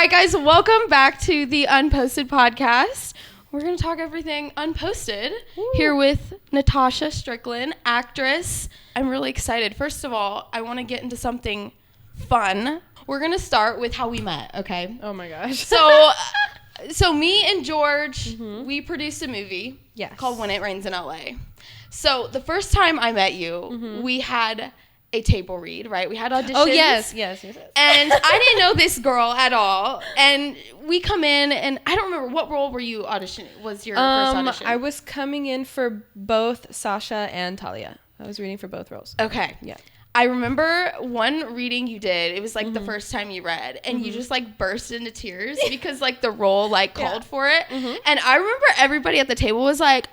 right, guys, welcome back to the Unposted podcast. We're going to talk everything Unposted. Ooh. Here with Natasha Stricklin, actress. I'm really excited. First of all, I want to get into something fun. We're going to start with how we met, okay? Oh my gosh. So me and George, we produced a movie called When It Rains in LA. So the first time I met you, we had a table read, right? We had auditions. Oh, yes. And I didn't know this girl at all. And we come in, and I don't remember, what role were you auditioning? Was your first audition? I was coming in for both Sasha and Talia. I was reading for both roles. Okay. Yeah. I remember one reading you did. It was like the first time you read, and you just like burst into tears because like the role like called for it. And I remember everybody at the table was like,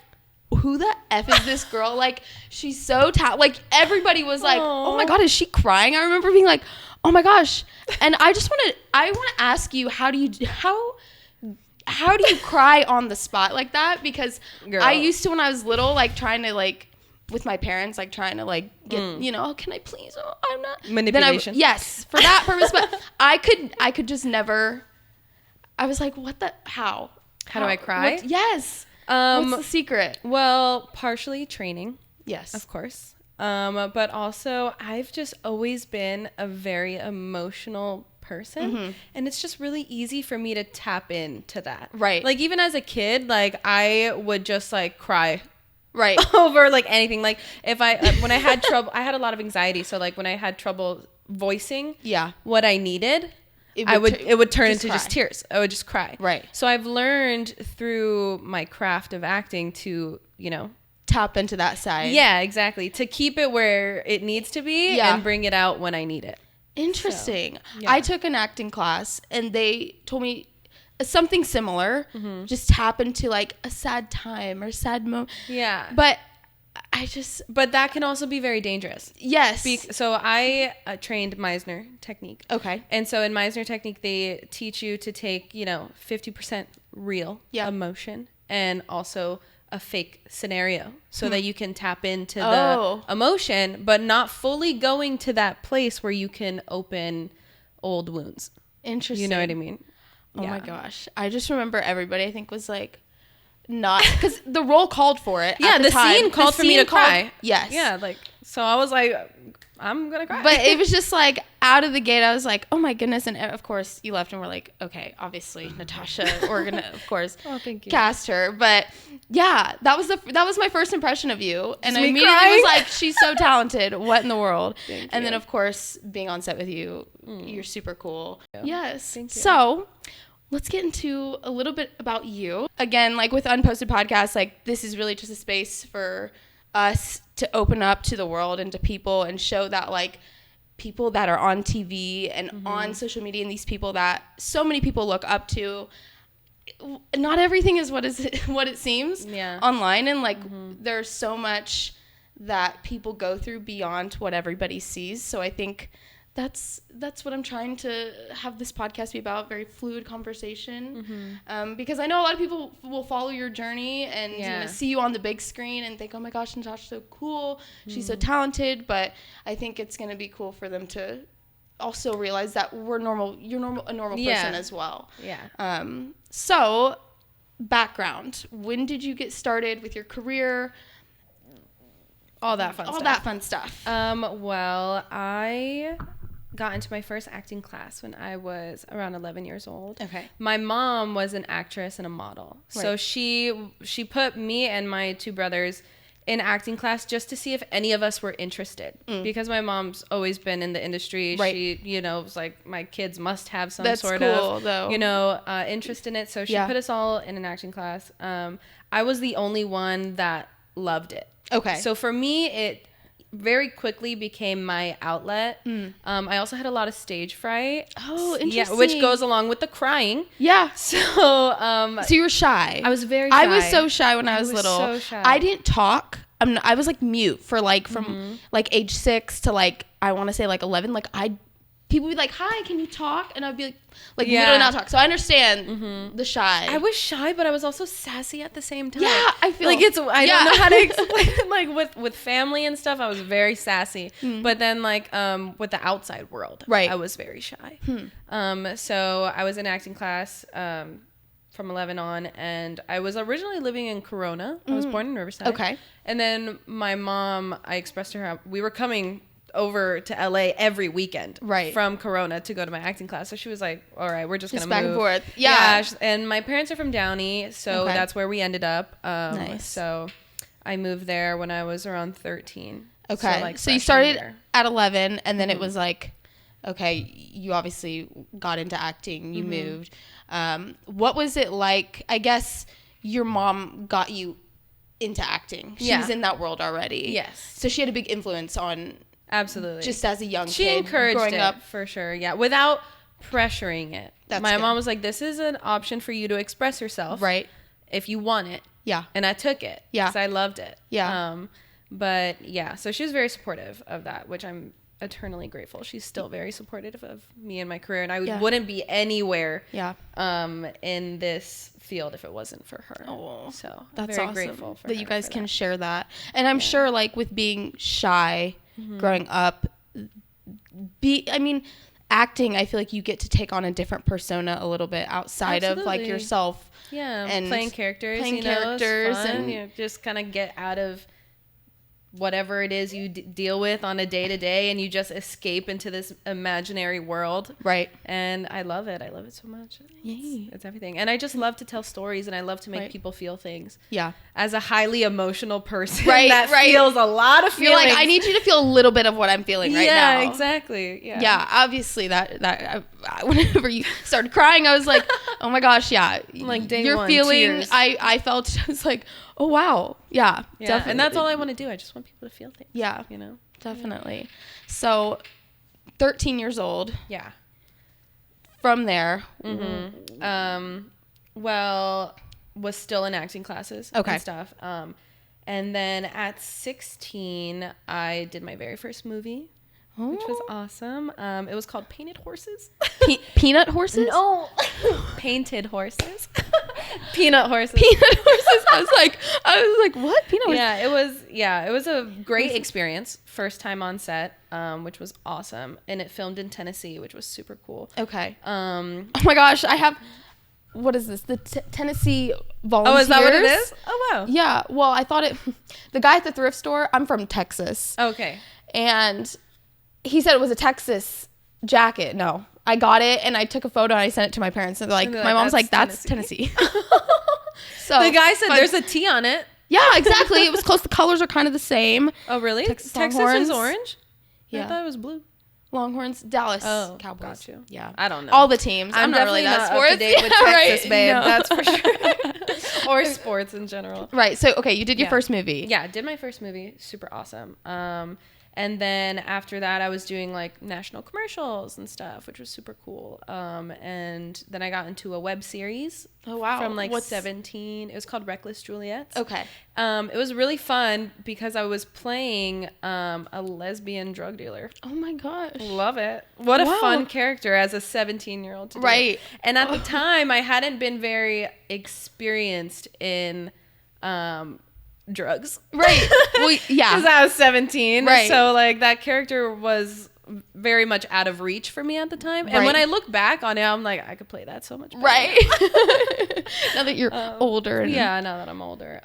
who the F is this girl? Like, she's so like everybody was like, oh my God, is she crying? I remember being like, oh my gosh. And I want to ask you, how do you cry on the spot like that? Because girl, I used to, when I was little, like trying to like, with my parents, like trying to like get, you know, oh, can I please? Oh, I'm not. Manipulation. Yes, for that purpose. But I could just never, I was like, what the, how do I cry? Yes. What's the secret? Well, partially training. Yes. Of course. But also I've just always been a very emotional person, and it's just really easy for me to tap into that. Right. Like even as a kid, like I would just like cry. Right. Over like anything. Like if when I had trouble, I had a lot of anxiety. So like when I had trouble voicing what I needed, it would turn into just tears. I would just cry. Right. So I've learned through my craft of acting to, you know, tap into that side. Yeah, exactly. To keep it where it needs to be and bring it out when I need it. Interesting. So, I took an acting class and they told me something similar. Just tap into like a sad time or sad moment. Yeah. But that can also be very dangerous. Yes. So I trained Meisner technique. Okay. And so in Meisner technique, they teach you to take, you know, 50% real emotion and also a fake scenario so that you can tap into the emotion, but not fully going to that place where you can open old wounds. Interesting. You know what I mean? Oh my gosh. I just remember everybody, I think, was like, not, because the role called for it. Yeah, the scene called for me to cry. Yes. Yeah, like, so I was like, I'm gonna cry. But it was just like, out of the gate, I was like, oh my goodness. And of course, you left and we're like, okay, obviously, Natasha, we're gonna, of course, cast her. But yeah, that was my first impression of you. And I immediately was like, she's so talented. What in the world? And then, of course, being on set with you, you're super cool. Yes. Thank you. So let's get into a little bit about you. Again, like with Unposted Podcast, like this is really just a space for us to open up to the world and to people and show that like people that are on TV and on social media and these people that so many people look up to, not everything is what it seems online. And like there's so much that people go through beyond what everybody sees. So I think that's what I'm trying to have this podcast be about, very fluid conversation. Because I know a lot of people will follow your journey and you know, see you on the big screen and think, oh my gosh, Natasha's so cool, she's so talented. But I think it's going to be cool for them to also realize that you're a normal person as well. Yeah. So background, when did you get started with your career? All that fun stuff. Well, I got into my first acting class when I was around 11 years old. Okay. My mom was an actress and a model. Right. So she put me and my two brothers in acting class just to see if any of us were interested. Because my mom's always been in the industry. Right. She, you know, was like, my kids must have some sort of, though, you know, interest in it. So she put us all in an acting class. I was the only one that loved it. Okay. So for me, it very quickly became my outlet. I also had a lot of stage fright. Oh, interesting. Yeah, which goes along with the crying. Yeah. So you were shy. I was very shy. I was so shy when I was little. So shy. I didn't talk. I was like mute for like from like age 6 to like I want to say like 11. Like I people would be like, "Hi, can you talk?" And I'd be like literally not talk. So I understand the shy. I was shy, but I was also sassy at the same time. Yeah, I feel like I don't know how to explain it. Like with family and stuff, I was very sassy. But then like with the outside world, I was very shy. So I was in acting class from 11 on, and I was originally living in Corona. I was born in Riverside. Okay. And then my mom, I expressed to her we were coming over to LA every weekend from Corona to go to my acting class. So she was like, all right, we're just gonna back move. And forth. Yeah. And my parents are from Downey, so that's where we ended up. Nice. So I moved there when I was around 13. Okay. So you started at 11, and then it was like, okay, you obviously got into acting, you moved. What was it like? I guess your mom got you into acting. She was in that world already. Yes. So she had a big influence on... Absolutely. Just as a young kid. She encouraged growing it, up. for sure. Yeah. Without pressuring it. My mom was like, this is an option for you to express yourself. Right. If you want it. Yeah. And I took it. Yeah. Because I loved it. Yeah. But yeah, so she was very supportive of that, which I'm eternally grateful. She's still very supportive of me and my career. And I wouldn't be anywhere in this field if it wasn't for her. Oh, so that's very awesome grateful for that you guys can that. share that. And I'm sure like with being shy growing up, acting, I feel like you get to take on a different persona a little bit outside of like yourself. Yeah, and playing characters, and you just kind of get out of whatever it is you deal with on a day-to-day, and you just escape into this imaginary world. Right. And I love it. I love it so much. Yay. It's everything. And I just love to tell stories, and I love to make people feel things. Yeah. As a highly emotional person that feels a lot of feelings. You're like, I need you to feel a little bit of what I'm feeling right now. Yeah, exactly. Yeah. Yeah, obviously that whenever you started crying, I was like, oh my gosh, yeah. Like day you're one, feeling, tears. I felt, I was like, oh wow. Yeah, definitely. And that's all I want to do. I just want people to feel things. Yeah. You know? Definitely. Yeah. So 13 years old. Yeah. From there. Well, was still in acting classes and stuff. And then at 16, I did my very first movie, which was awesome. It was called Painted Horses. Peanut Horses? No. Painted Horses. Peanut Horses. Peanut Horses. I was like, what? Peanut Horses? It was a great experience. First time on set, which was awesome. And it filmed in Tennessee, which was super cool. Okay. Oh my gosh, I have... What is this? The Tennessee Volunteers? Oh, is that what it is? Oh, wow. Yeah. Well, I thought it... The guy at the thrift store, I'm from Texas. Okay. And he said it was a Texas jacket. No. I got it, and I took a photo, and I sent it to my parents. And my mom's like, that's Tennessee. So the guy said there's a T on it. Yeah, exactly. It was close. The colors are kind of the same. Oh, really? Texas is orange? Yeah. I thought it was blue. Longhorns, Dallas Cowboys. Got you. Yeah. I don't know. All the teams. I'm not really that sports. Up to date with Texas, babe. No. That's for sure. Or sports in general. Right. So, okay, you did your first movie. Yeah, I did my first movie. Super awesome. And then after that, I was doing like national commercials and stuff, which was super cool. And then I got into a web series. Oh, wow. From like 17. It was called Reckless Juliets. Okay. It was really fun because I was playing a lesbian drug dealer. Oh my gosh. Love it. What a fun character as a 17-year-old to do. Right. And at the time, I hadn't been very experienced in drugs. Right. Well, yeah. Because I was 17. Right. So like that character was very much out of reach for me at the time. And when I look back on it, I'm like, I could play that so much better. Right. Now that you're older. Yeah, now that I'm older.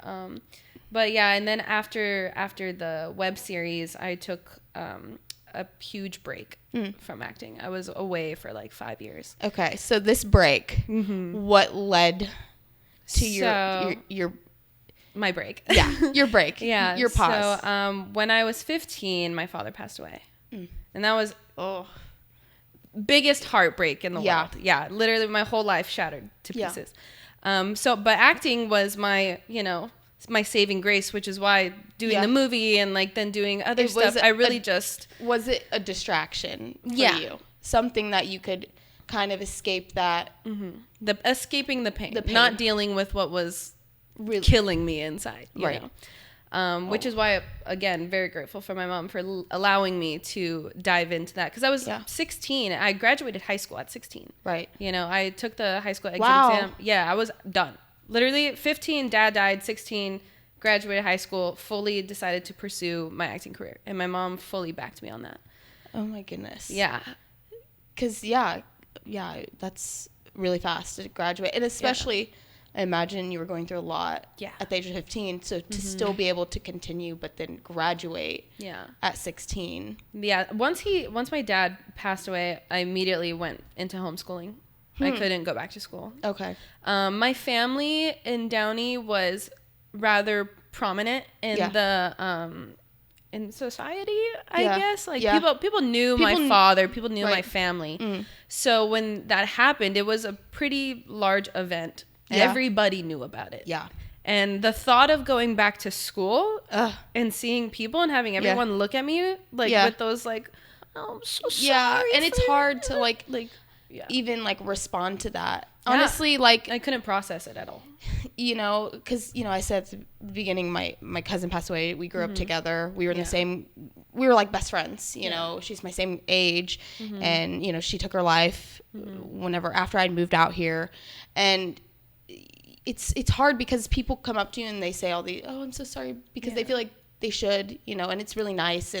But yeah, and then after the web series, I took a huge break from acting. I was away for like 5 years. Okay. So this break, what led to your my break. Yeah, your break. Yeah. Your pause. So when I was 15, my father passed away. And that was biggest heartbreak in the world. Yeah, literally my whole life shattered to pieces. But acting was my, my saving grace, which is why doing the movie and like then doing other stuff, I really was it a distraction for you? Something that you could kind of escape that escaping the pain, not dealing with what was really killing me inside, you know. which is why, again, very grateful for my mom for allowing me to dive into that. Because I was 16. I graduated high school at 16. Right. You know, I took the high school exit exam. Yeah, I was done. Literally 15, dad died, 16, graduated high school, fully decided to pursue my acting career. And my mom fully backed me on that. Oh, my goodness. Yeah. Because, that's really fast to graduate. And especially, I imagine you were going through a lot at the age of 15. So to still be able to continue, but then graduate at 16. Yeah. Once my dad passed away, I immediately went into homeschooling. I couldn't go back to school. Okay. My family in Downey was rather prominent in the in society, I guess. Like people knew my father, people knew my family. So when that happened, it was a pretty large event. Everybody knew about it. Yeah. And the thought of going back to school and seeing people and having everyone look at me with those oh, I'm so sorry. Yeah, and it's hard to even respond to that. Honestly, I couldn't process it at all. You know, because I said at the beginning, my cousin passed away. We grew up together. We were in the same. We were like best friends. You know, she's my same age, and she took her life whenever after I'd moved out here, and it's hard because people come up to you and they say all the I'm so sorry because they feel like they should, and it's really nice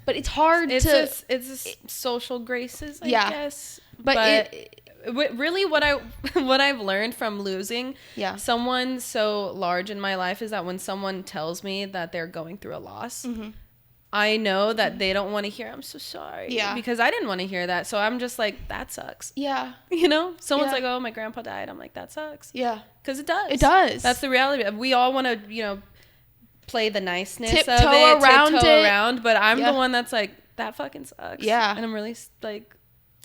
but it's hard it's social graces, I guess. But really what I've learned from losing someone so large in my life is that when someone tells me that they're going through a loss, I know that they don't want to hear I'm so sorry because I didn't want to hear that. So I'm just like, that sucks. Yeah. Someone's like, oh, my grandpa died. I'm like, that sucks. Yeah. Because it does. It does. That's the reality. We all want to, play the niceness tiptoe of it, around, but I'm the one that's like, that fucking sucks. Yeah. And I'm really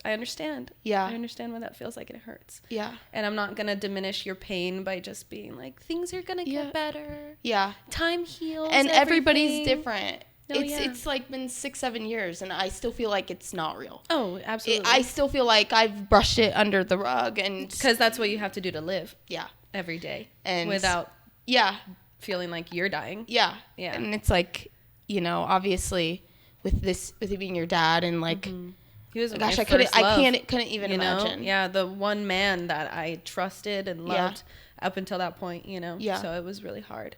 I understand. Yeah. I understand what that feels like, and it hurts. Yeah. And I'm not going to diminish your pain by just being like, things are going to get better. Yeah. Time heals. And everybody's different. It's been 6-7 years, and I still feel like it's not real. Oh, absolutely. I still feel like I've brushed it under the rug, and because that's what you have to do to live. Yeah. Every day. And without feeling like you're dying. Yeah. Yeah. And it's obviously with it being your dad and he was I couldn't even imagine. Yeah, the one man that I trusted and loved up until that point, Yeah. So it was really hard.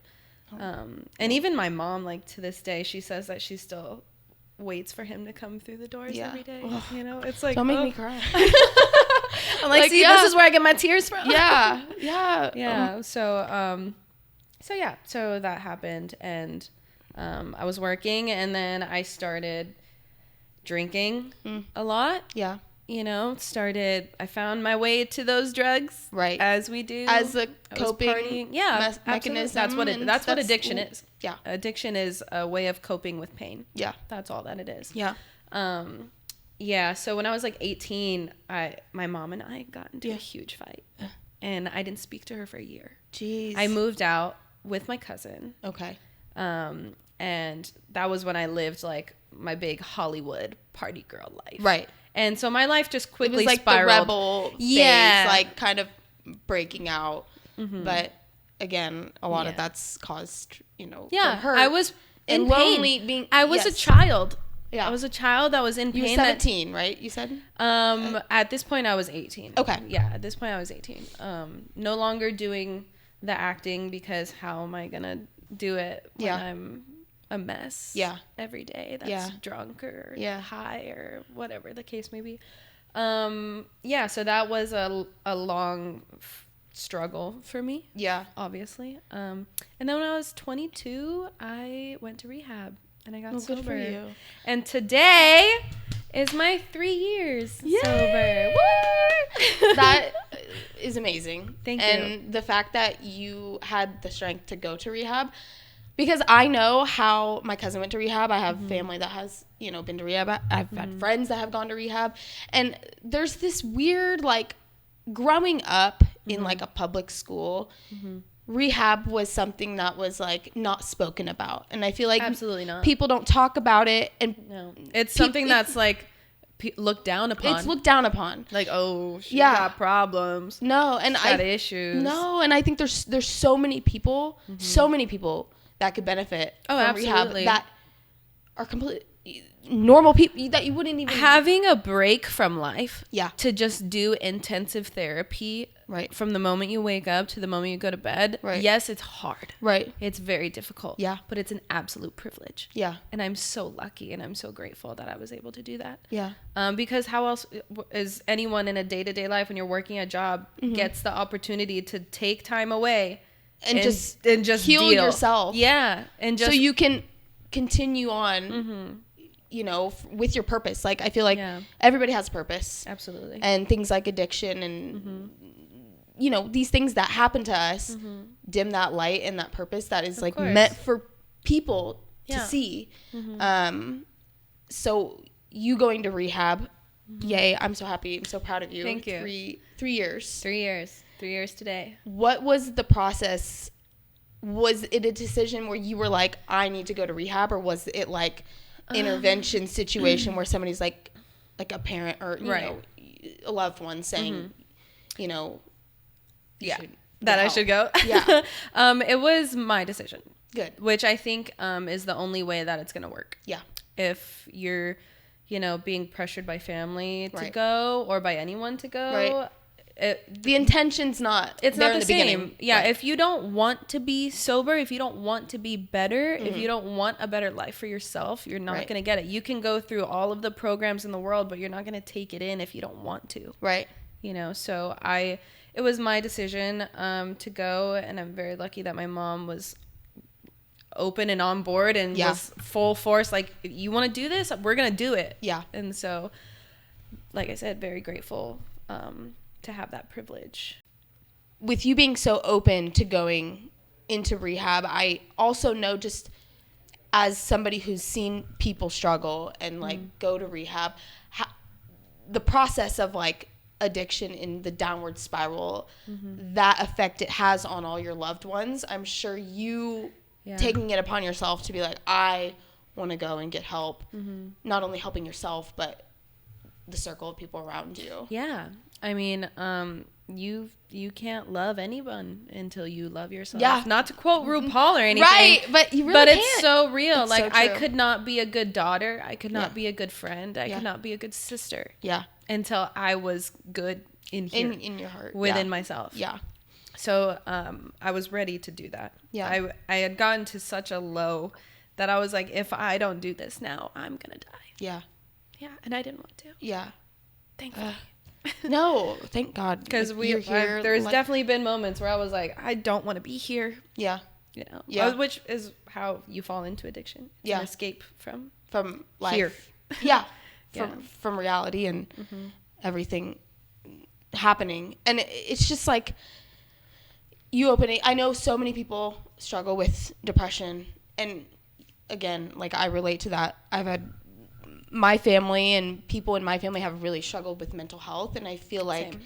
And even my mom, to this day, she says that she still waits for him to come through the doors every day. It's like, don't make me cry. I'm like, see, this is where I get my tears from. Yeah. Yeah. Yeah. So that happened, and I was working, and then I started drinking a lot. Yeah. I found my way to those drugs. Right. As we do. As a coping mechanism. That's what addiction is. Yeah. Addiction is a way of coping with pain. Yeah. That's all that it is. Yeah. Yeah. So when I was 18, my mom and I got into a huge fight. And I didn't speak to her for a year. Jeez. I moved out with my cousin. Okay. And that was when I lived my big Hollywood party girl life. Right. And so my life just quickly spiraled. The rebel phase, kind of breaking out. Mm-hmm. But again, a lot of that's caused, hurt. I was in pain. Lonely. I was a child. Yeah. I was a child that was in pain. You were 17, right? You said? At this point, I was 18. Okay. Yeah, at this point, I was 18. No longer doing the acting because how am I going to do it when I'm a mess every day that's drunk or high or whatever the case may be. So that was a long struggle for me. Yeah. Obviously. And then when I was 22, I went to rehab and I got sober. Good for you. And today is my 3 years sober. Woo! That is amazing. Thank you. And the fact that you had the strength to go to rehab, because I know how my cousin went to rehab. I have family that has, been to rehab. I've had friends that have gone to rehab. And there's this weird, growing up in, a public school, rehab was something that was, not spoken about. And I feel like absolutely not. People don't talk about it. And no. It's something that's, looked down upon. It's looked down upon. She got problems. No. And got issues. No. And I think there's so many people, that could benefit from absolutely. Rehab that are completely normal people that you wouldn't even having a break from life. Yeah. To just do intensive therapy. Right. From the moment you wake up to the moment you go to bed. Right. Yes, it's hard. Right. It's very difficult. Yeah. But it's an absolute privilege. Yeah. And I'm so lucky and I'm so grateful that I was able to do that. Yeah. Because how else is anyone in a day-to-day life when you're working a job gets the opportunity to take time away and just heal yourself. Yeah. And just so you can continue on you know, with your purpose. Like, I feel like everybody has a purpose. Absolutely. And things like addiction and, you know, these things that happen to us dim that light and that purpose that is, like, meant for people to see. So you going to rehab, yay, I'm so happy. I'm so proud of you. Thank you. 3 years. 3 years. 3 years today. What was the process? Was it a decision where you were like, I need to go to rehab? Or was it, like, intervention situation where somebody's like a parent or you know a loved one saying you know that I should go? It was my decision. Good. Which I think is the only way that it's gonna work. Yeah. If you're being pressured by family to go or by anyone to go, the intention's not it's not the same. Yeah. If you don't want to be sober, if you don't want to be better, if you don't want a better life for yourself, you're not going to get it. You can go through all of the programs in the world, but you're not going to take it in if you don't want to. Right. So it was my decision to go, and I'm very lucky that my mom was open and on board and was full force. Like, you want to do this? We're going to do it. Yeah. And so, like I said, very grateful to have that privilege. With you being so open to going into rehab, I also know, just as somebody who's seen people struggle and like go to rehab, the process of like addiction in the downward spiral, that effect it has on all your loved ones. I'm sure you taking it upon yourself to be like, I want to go and get help, not only helping yourself, but the circle of people around you. Yeah. I mean, you can't love anyone until you love yourself. Yeah. Not to quote RuPaul or anything. Right, but you really can't. It's so real. It's like, so I could not be a good daughter. I could not be a good friend. I could not be a good sister. Yeah. Until I was good in here. In your heart. Within myself. Yeah. So I was ready to do that. Yeah. I had gotten to such a low that I was like, if I don't do this now, I'm going to die. Yeah. Yeah. And I didn't want to. Yeah. Thankfully. No, thank God. Because there's definitely been moments where I was like, I don't want to be here. Yeah. Yeah. Which is how you fall into addiction. It's an escape from life. Here. Yeah. From reality and everything happening. And it's just like you opening. I know so many people struggle with depression. And again, like, I relate to that. I've had my family and people in my family have really struggled with mental health, and I feel like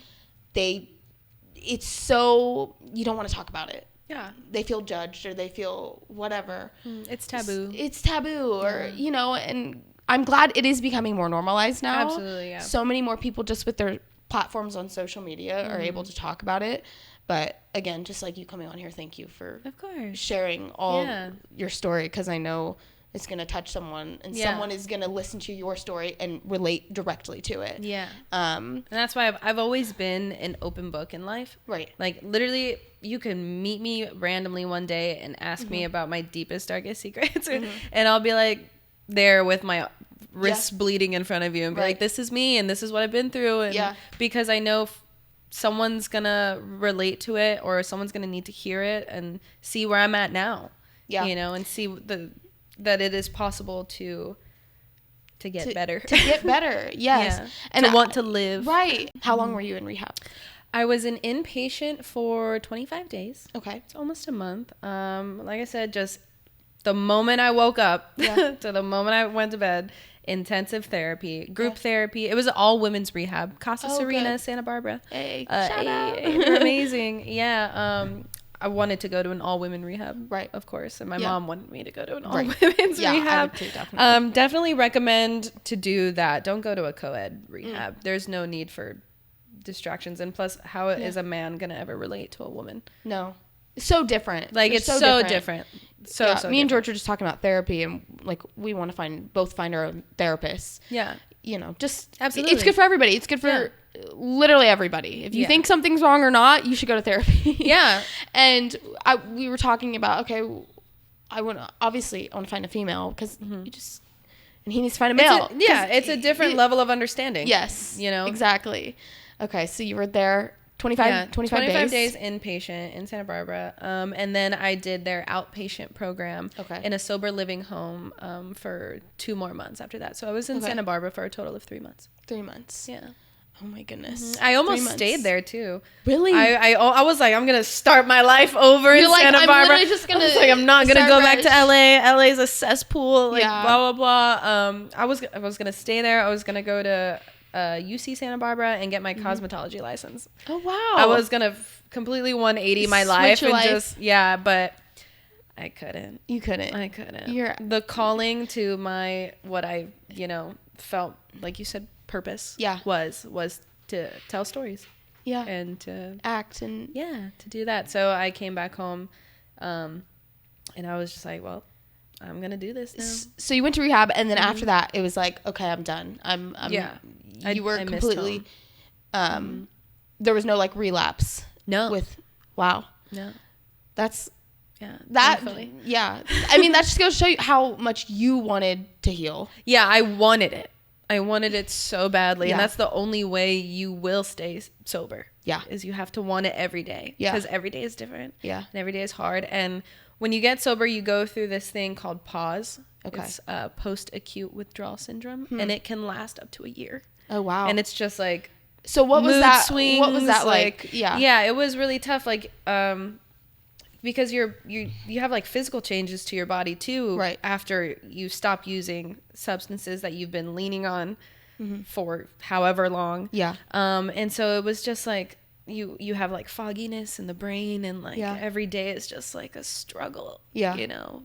it's so, you don't want to talk about it. Yeah. They feel judged or they feel whatever. It's taboo. It's taboo or, and I'm glad it is becoming more normalized now. Absolutely, yeah. So many more people just with their platforms on social media are able to talk about it. But again, just like you coming on here, thank you for sharing all your story, because I know it's going to touch someone, and someone is going to listen to your story and relate directly to it. Yeah. And that's why I've always been an open book in life. Right. Like, literally, you can meet me randomly one day and ask me about my deepest, darkest secrets. And I'll be like there with my wrists bleeding in front of you and be like, this is me and this is what I've been through. And because I know someone's going to relate to it, or someone's going to need to hear it and see where I'm at now. Yeah. And see that it is possible to get better. To get better, yes. Yeah. And to want to live. Right. How long were you in rehab? I was an inpatient for 25 days. Okay. It's almost a month. Like I said, just the moment I woke up to the moment I went to bed, intensive therapy, group therapy. It was all women's rehab. Casa Serena, good. Santa Barbara. Hey, shout out. They're amazing. Yeah. I wanted to go to an all-women rehab, right? Of course, and my mom wanted me to go to an all-women's rehab. I would too, definitely. Definitely recommend to do that. Don't go to a co-ed rehab. There's no need for distractions, and plus, how is a man gonna ever relate to a woman? No, it's so different. Like, it's so different. So me and George were just talking about therapy, and like we want to both find our own therapists. Yeah. You know, just absolutely, it's good for everybody. It's good for literally everybody. If you think something's wrong or not, you should go to therapy. Yeah. And we were talking about, okay, I want to find a female because you just, and he needs to find a male. It's a different level of understanding. Yes. You know? Exactly. Okay. So you were there 25 days inpatient in Santa Barbara. And then I did their outpatient program in a sober living home for 2 more months after that. So I was in Santa Barbara for a total of 3 months. 3 months. Yeah. Oh my goodness. I almost stayed there too. Really? I was like, I'm going to start my life over in Santa Barbara. I'm just gonna I'm not going to go back to LA. LA is a cesspool. Like blah, blah, blah. I was going to stay there. I was going to go to UC Santa Barbara and get my cosmetology license. Oh, wow. I was going to completely 180 my life and just, but I couldn't. You couldn't. I couldn't. The calling to what I, felt, like you said, purpose was to tell stories. Yeah. And to act and to do that. So I came back home and I was just like, well, I'm going to do this now. So you went to rehab, and then after that it was like, okay, I'm done. You were completely there was no like relapse. No. Wow. No. That's thankfully. I mean, that just goes to show you how much you wanted to heal. Yeah, I wanted it. I wanted it so badly. And that's the only way you will stay sober. Yeah. Is you have to want it every day. Yeah. Because every day is different. Yeah. And every day is hard. And when you get sober, you go through this thing called pause. Okay. It's post-acute withdrawal syndrome. And it can last up to a year. Oh, wow. And it's just like... So what was that? Swings, what was that like? Yeah. Yeah, it was really tough. Like, because you have like physical changes to your body too. Right. After you stop using substances that you've been leaning on for however long. Yeah. And so it was just like you have like fogginess in the brain, and like every day is just like a struggle. Yeah.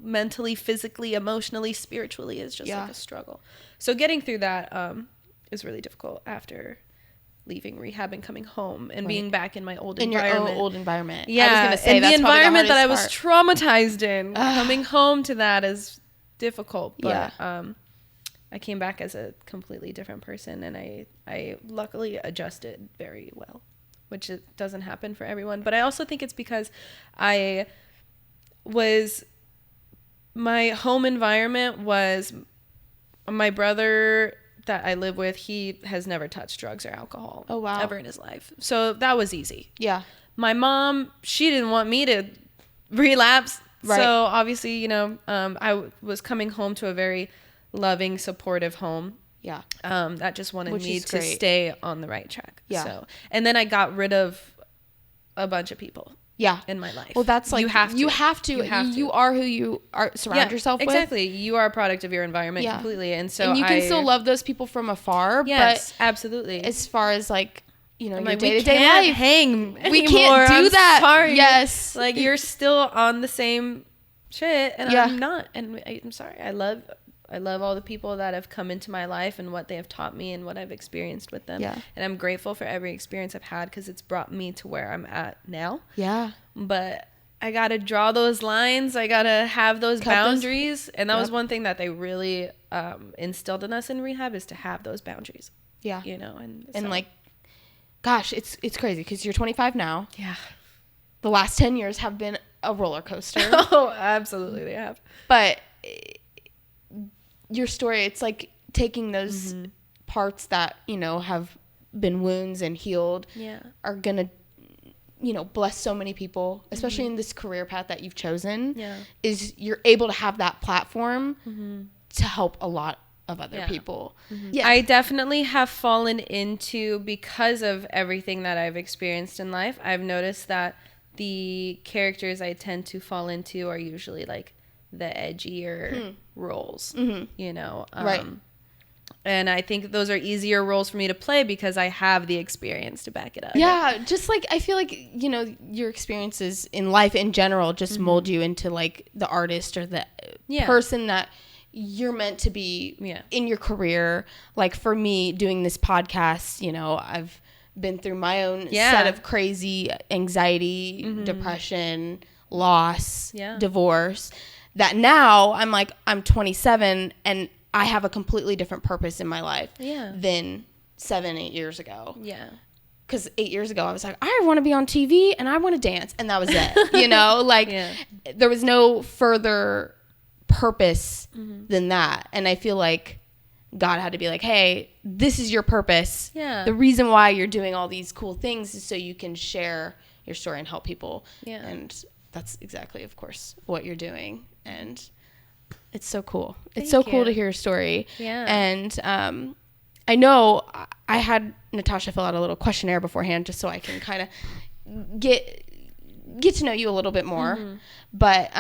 Mentally, physically, emotionally, spiritually is just like a struggle. So getting through that is really difficult after leaving rehab and coming home and being back in my old environment. In your old environment. Yeah. I was gonna say, and that's the environment that I part. was traumatized in. Coming home to that is difficult. But I came back as a completely different person, and I luckily adjusted very well, which doesn't happen for everyone. But I also think it's because my home environment was my brother that I live with. He has never touched drugs or alcohol ever in his life. So that was easy. Yeah. My mom, she didn't want me to relapse. Right. So obviously, I was coming home to a very loving, supportive home. Yeah. That just wanted me to great. Stay on the right track. Yeah. So, and then I got rid of a bunch of people. Yeah. In my life. Well, that's like, you have to. You are who you are. Surround yourself with. Exactly. You are a product of your environment completely. And so you can still love those people from afar. Yes, but absolutely. As far as like, your like, day-to-day life. Hang we can't do that. Sorry. Yes. Like, you're still on the same shit, and I'm not. And I'm sorry. I love all the people that have come into my life and what they have taught me and what I've experienced with them. Yeah. And I'm grateful for every experience I've had, because it's brought me to where I'm at now. Yeah. But I got to draw those lines. I got to have those boundaries. And that was one thing that they really instilled in us in rehab, is to have those boundaries. Yeah. And like, gosh, it's crazy, because you're 25 now. Yeah. The last 10 years have been a roller coaster. Oh, absolutely they have. But your story, it's like taking those parts that, have been wounds and healed, are going to, bless so many people, especially in this career path that you've chosen, is you're able to have that platform to help a lot of other people. Yeah. I definitely have fallen into, because of everything that I've experienced in life, I've noticed that the characters I tend to fall into are usually like the edgier roles, right. And I think those are easier roles for me to play because I have the experience to back it up. Yeah, just like, I feel like, your experiences in life in general just mold you into like the artist or the person that you're meant to be in your career. Like for me, doing this podcast, I've been through my own set of crazy anxiety, depression, loss, divorce. that now I'm like, I'm 27 and I have a completely different purpose in my life than 7-8 years ago. Yeah. Because 8 years ago, I was like, I want to be on TV and I want to dance. And that was it. You know, like there was no further purpose than that. And I feel like God had to be like, hey, this is your purpose. Yeah. The reason why you're doing all these cool things is so you can share your story and help people. Yeah. And that's exactly, of course, what you're doing. And it's so cool. It's so cool to hear your story. Yeah. And I know I had Natasha fill out a little questionnaire beforehand just so I can kind of get to know you a little bit more. But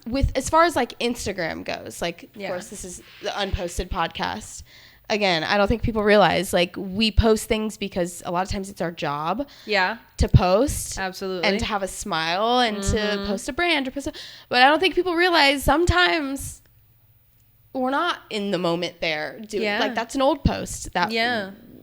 with as far as like Instagram goes, like of course this is the Unposted podcast. Again, I don't think people realize like we post things because a lot of times it's our job to post. Absolutely. And to have a smile and to post a brand or but I don't think people realize sometimes we're not in the moment there doing like that's an old post that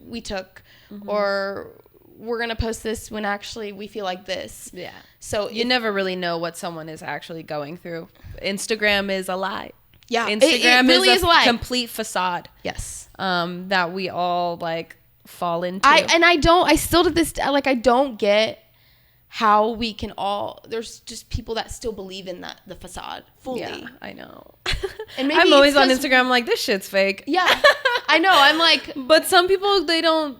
we took or we're going to post this when actually we feel like this. Yeah. So you never really know what someone is actually going through. Instagram is a lie. Yeah. Instagram really is a complete facade. Yes. That we all like fall into. I still to this like I don't get how we can all there's just people that still believe in the facade fully. Yeah, I know. And maybe I'm always on Instagram like this shit's fake. Yeah. I know. I'm like but some people they don't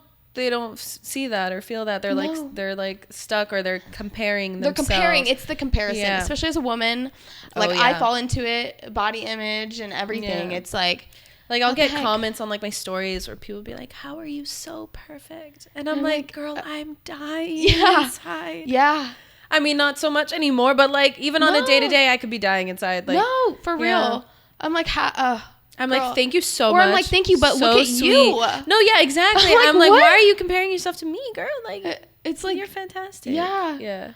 see that or feel that they're like stuck or they're comparing themselves. They're comparing. It's the comparison, especially as a woman. Like I fall into it, body image and everything. Yeah. It's like I'll get comments on like my stories where people be like, "How are you so perfect?" And I'm like, "Girl, I'm dying inside." Yeah. I mean, not so much anymore, but like even on a day-to-day, I could be dying inside. Like, no, for real. I'm like, I'm like, thank you so much. Or I'm like, thank you, but look at sweet. you. No, yeah, exactly. I'm like, why are you comparing yourself to me, girl? Like, it's like you're fantastic. Yeah. Yeah.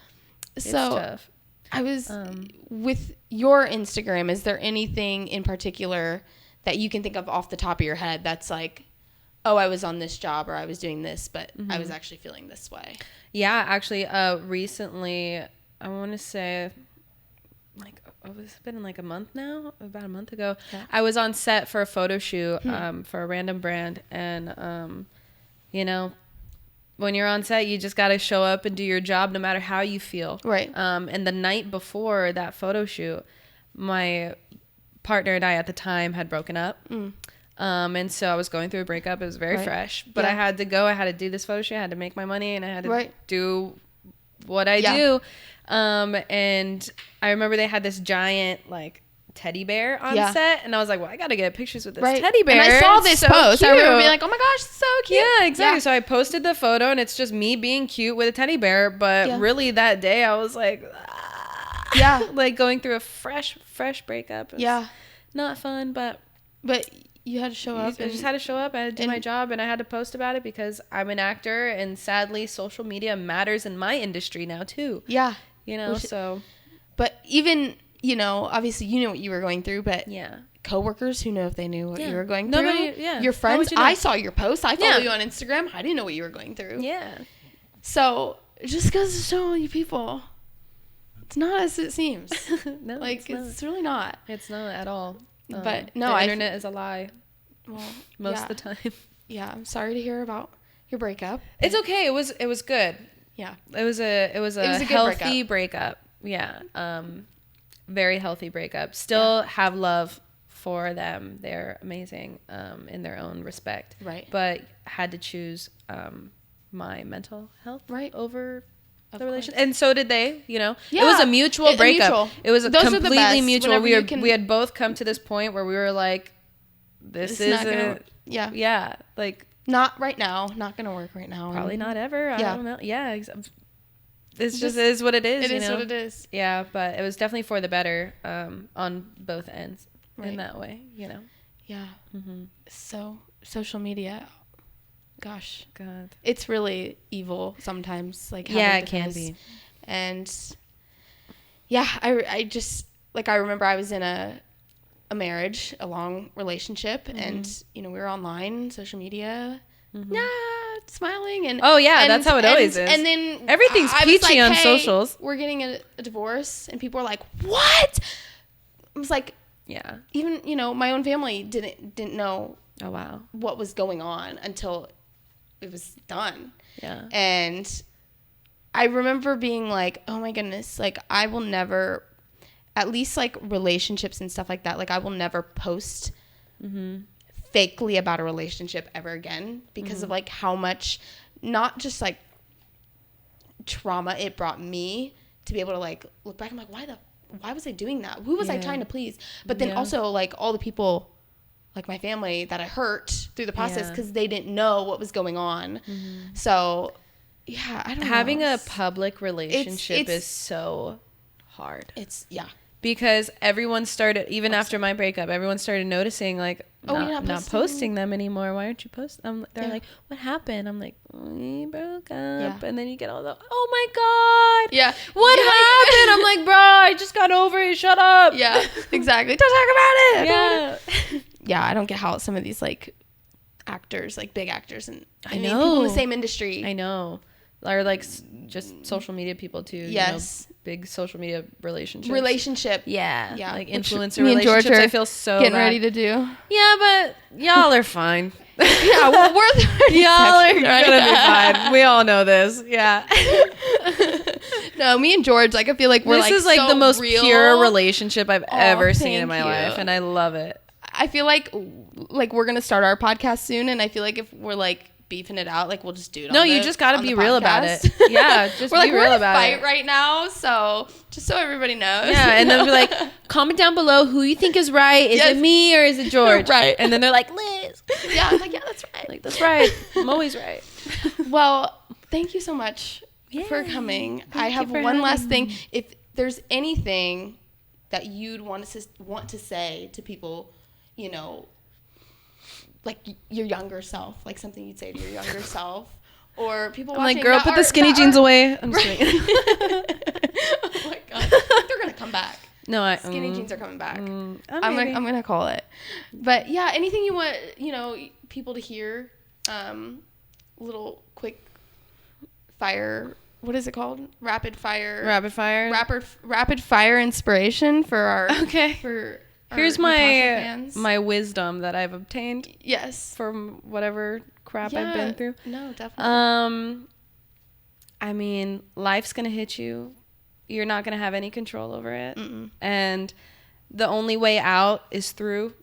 So it's tough. I was with your Instagram. Is there anything in particular that you can think of off the top of your head that's like, oh, I was on this job or I was doing this, but I was actually feeling this way? Yeah, actually, recently, I want to say, like, it's been like a month now, about a month ago. Yeah. I was on set for a photo shoot for a random brand. And, you know, when you're on set, you just got to show up and do your job no matter how you feel. Right. And the night before that photo shoot, my partner and I at the time had broken up. And so I was going through a breakup. It was very fresh. But I had to go. I had to do this photo shoot. I had to make my money. And I had to do what I do. And I remember they had this giant like teddy bear on set, and I was like, well, I gotta get pictures with this teddy bear. And I saw this post. I remember being like, oh my gosh, so cute. Yeah, exactly. So I posted the photo, and it's just me being cute with a teddy bear. But really, that day I was like, like going through a fresh breakup. It was not fun, but you had to show up. I just had to show up. I had to do my job, and I had to post about it because I'm an actor, and sadly, social media matters in my industry now too. Yeah. You know, so. But even, you know, obviously you know what you were going through, but coworkers who know if they knew what you were going through. Your friends, I saw your post. I follow you on Instagram. I didn't know what you were going through. Yeah. So it just goes to show you people, it's not as it seems. No, like it's really not. It's not at all. But no, the internet is a lie. Well, most of the time. Yeah, I'm sorry to hear about your breakup. It's okay. It was good. Yeah. It was a healthy breakup. Yeah. Very healthy breakup. Still have love for them. They're amazing in their own respect. Right. But had to choose my mental health over the relationship. And so did they, you know. Yeah. It was a mutual breakup. It was completely mutual. We had both come to this point where we were like, this isn't yeah, like not right now, not gonna work right now. Probably not ever. I don't know. Yeah. It just is what it is. It is what it is. Yeah, but it was definitely for the better on both ends in that way, you know. Yeah. So social media, gosh, God, it's really evil sometimes. Like it can be. And I just like I remember I was in a marriage, a long relationship, and you know we were online, social media. Smiling and that's how it always is. And then everything's peachy on socials. We're getting a divorce, and people are like, "What? was like, yeah, even, you know, my own family didn't know oh wow, what was going on until it was done. yeah. And I remember being like, oh my goodness, like I will never, at least like relationships and stuff like that, like I will never post fakely about a relationship ever again because of like how much, not just like trauma it brought me to be able to like look back. I'm like, why was I doing that? Who was I trying to please? But then also like all the people, like my family that I hurt through the process because they didn't know what was going on. So yeah, I don't know. Having a public relationship is so hard. It's because everyone started, even after my breakup, everyone started noticing like, you're not posting them anymore. Why aren't you posting? They're like, what happened? I'm like, we broke up. And then you get all the, oh my God. Yeah. What happened? I'm like, bro, I just got over it. Shut up. Yeah, exactly. Don't talk about it. Yeah. Yeah, I don't get how some of these like actors, like big actors, and I know people in the same industry. I know. Or like just social media people too. Yes. You know, big social media relationships. Yeah. Like influencer relationships. I feel so getting ready to do. Yeah, but y'all are fine. Yeah, well, y'all are gonna be fine. We all know this. Yeah. No, me and George, like I feel like we're this like is like so the most real. Pure relationship I've ever seen in my life, and I love it. I feel like we're gonna start our podcast soon, and I feel like if we're like beefing it out, like we'll just do it. No, you just gotta be real about it. Yeah, just we're be real about it. We're in a fight right now, so just so everybody knows. Yeah, and then be like, comment down below who you think is right. Is it me or is it George? Right. And then they're like, Liz. Yeah, I'm like, yeah, that's right. Like, that's right. I'm always right. Well, thank you so much for coming. I have one last thing. If there's anything that you'd want to say to people, you know, like your younger self, like something you'd say to your younger self, or people watching. Like, girl, put the skinny jeans away. I'm just kidding. Oh my God, they're gonna come back. No, skinny jeans are coming back. I'm gonna call it. But yeah, anything you want, you know, people to hear. Little quick fire. What is it called? Rapid fire inspiration for our Here's my wisdom that I've obtained. Yes. From whatever crap I've been through. No, definitely. I mean, life's gonna hit you. You're not gonna have any control over it. And the only way out is through.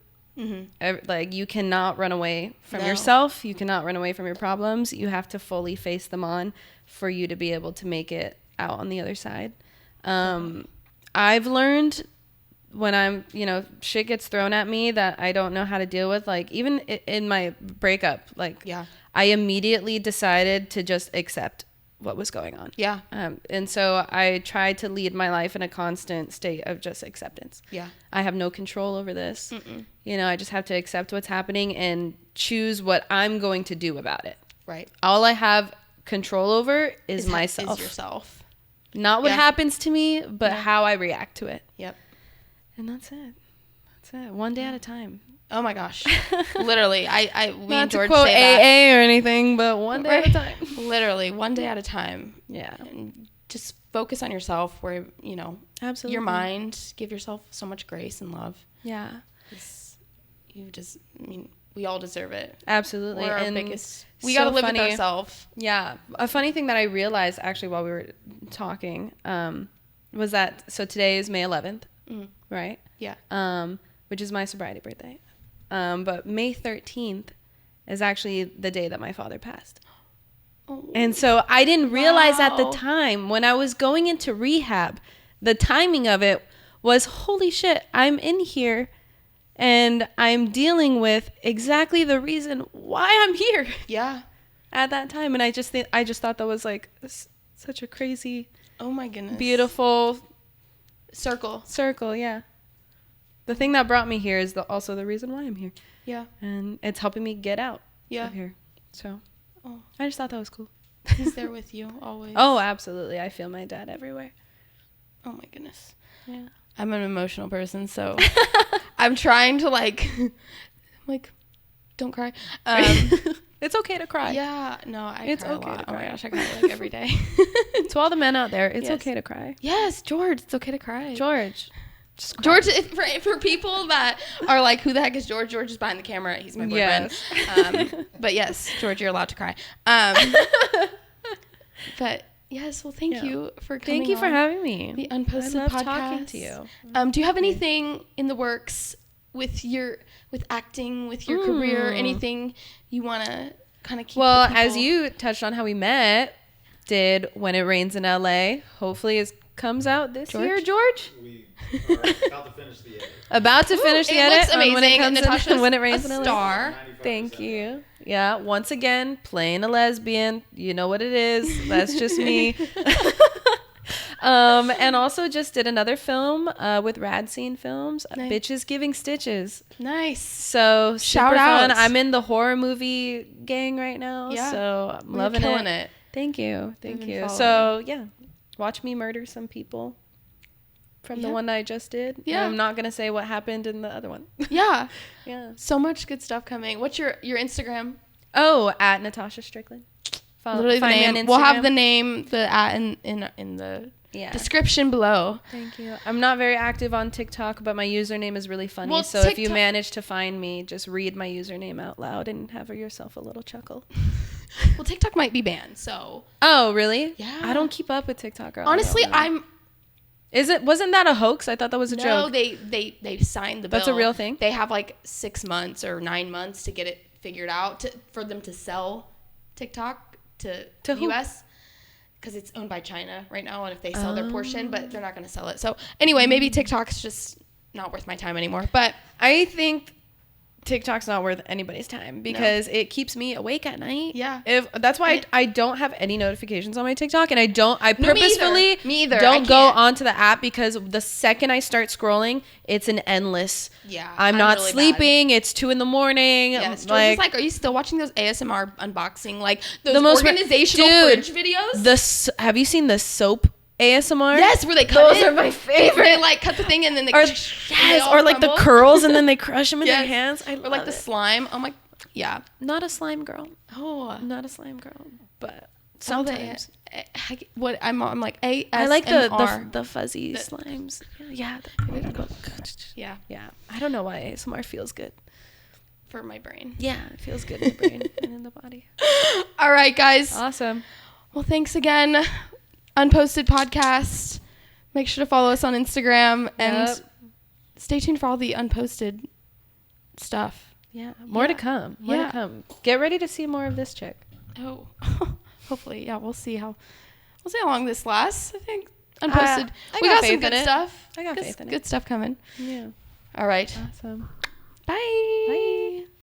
Like, you cannot run away from yourself. You cannot run away from your problems. You have to fully face them on for you to be able to make it out on the other side. I've learned when I'm, you know, shit gets thrown at me that I don't know how to deal with, like even in my breakup, like I immediately decided to just accept what was going on. Yeah. And so I tried to lead my life in a constant state of just acceptance. Yeah. I have no control over this. You know, I just have to accept what's happening and choose what I'm going to do about it. Right. All I have control over is myself. Is yourself. Not what happens to me, but how I react to it. Yep. And that's it. That's it. One day at a time. Oh my gosh. Literally. We and George quote say AA or anything, but one day at a time. Literally, one day at a time. Yeah. And just focus on yourself where, you know, absolutely, your mind, give yourself so much grace and love. Yeah. We all deserve it. Absolutely. We're our biggest. We got to live with ourselves. Yeah. A funny thing that I realized actually while we were talking was that, so today is May 11th, right? Yeah. Which is my sobriety birthday. But May 13th is actually the day that my father passed. Oh. And so I didn't realize at the time when I was going into rehab, the timing of it was, holy shit, I'm in here and I'm dealing with exactly the reason why I'm here. Yeah. At that time. And I just thought that was like such a crazy, oh my goodness, beautiful circle. Yeah. The thing that brought me here is also the reason why I'm here. Yeah. And it's helping me get out of here. So I just thought that was cool. He's there with you always. Oh, absolutely. I feel my dad everywhere. Oh my goodness. Yeah. I'm an emotional person, so I'm trying to like don't cry. It's okay to cry. Yeah. No, I cry a lot. Oh my gosh, I cry like every day. To all the men out there, it's okay to cry. Yes, George, it's okay to cry. George. George, for people that are like, who the heck is George? George is behind the camera. He's my boyfriend. Yes. But yes, George, you're allowed to cry. But yes, well, thank you for coming. Thank you for having me. The Unposted I love podcast. Talking to you. Do you have anything in the works with acting, with your career? Anything you want to kind of keep? Well, as you touched on how we met, did When It Rains in LA. Hopefully it comes out this year, George. We are about to finish the edit. About to finish the edit. Looks amazing. When it comes Natasha's When It Rains in a LA. Star. Thank you. Yeah, once again, playing a lesbian. You know what it is. That's just me. And also just did another film with Rad Scene Films, nice. Bitches Giving Stitches. Nice. So shout out. I'm in the horror movie gang right now. Yeah. So I'm loving it. Killing it. Thank you. So yeah, watch me murder some people from the one I just did. Yeah. And I'm not going to say what happened in the other one. Yeah. Yeah. So much good stuff coming. What's your Instagram? Oh, at Natasha Stricklin. Literally the name. We'll have the name, the at in the description below. Thank you. I'm not very active on TikTok, but my username is really funny. Well, so if you manage to find me, just read my username out loud and have yourself a little chuckle. Well, TikTok might be banned, so. Oh, really? Yeah. I don't keep up with TikTok. Honestly, Wasn't that a hoax? I thought that was a joke. No, they signed the bill. That's a real thing? They have like 6 months or 9 months to get it figured out for them to sell TikTok to the US, because it's owned by China right now, and if they sell their portion, but they're not going to sell it. So anyway, maybe TikTok's just not worth my time anymore. But I think TikTok's not worth anybody's time because it keeps me awake at night. Yeah. That's why I don't have any notifications on my TikTok, and I purposefully me either. don't go onto the app, because the second I start scrolling, it's an endless. Yeah. I'm not really sleeping. Bad. It's 2 a.m. Yes. Like, are you still watching those ASMR unboxing, like those organizational fridge videos? Have you seen the soap ASMR? Yes, where they cut Those are my favorite. They like cut the thing and then they or like the curls and then they crush them in their hands. Or like the slime. Oh my, yeah. Not a slime girl. Oh, not a slime girl, but sometimes. I'm like ASMR. I like the fuzzy slimes. Yeah. Yeah. I don't know why ASMR feels good. For my brain. Yeah, it feels good in the brain and in the body. All right, guys. Awesome. Well, thanks again. Unposted podcast. Make sure to follow us on Instagram and stay tuned for all the unposted stuff. Yeah, more to come. More to come. Get ready to see more of this chick. Oh, hopefully, yeah. We'll see how long this lasts. I think unposted. We got some good stuff. I got faith in it. Good stuff coming. Yeah. All right. Awesome. Bye. Bye.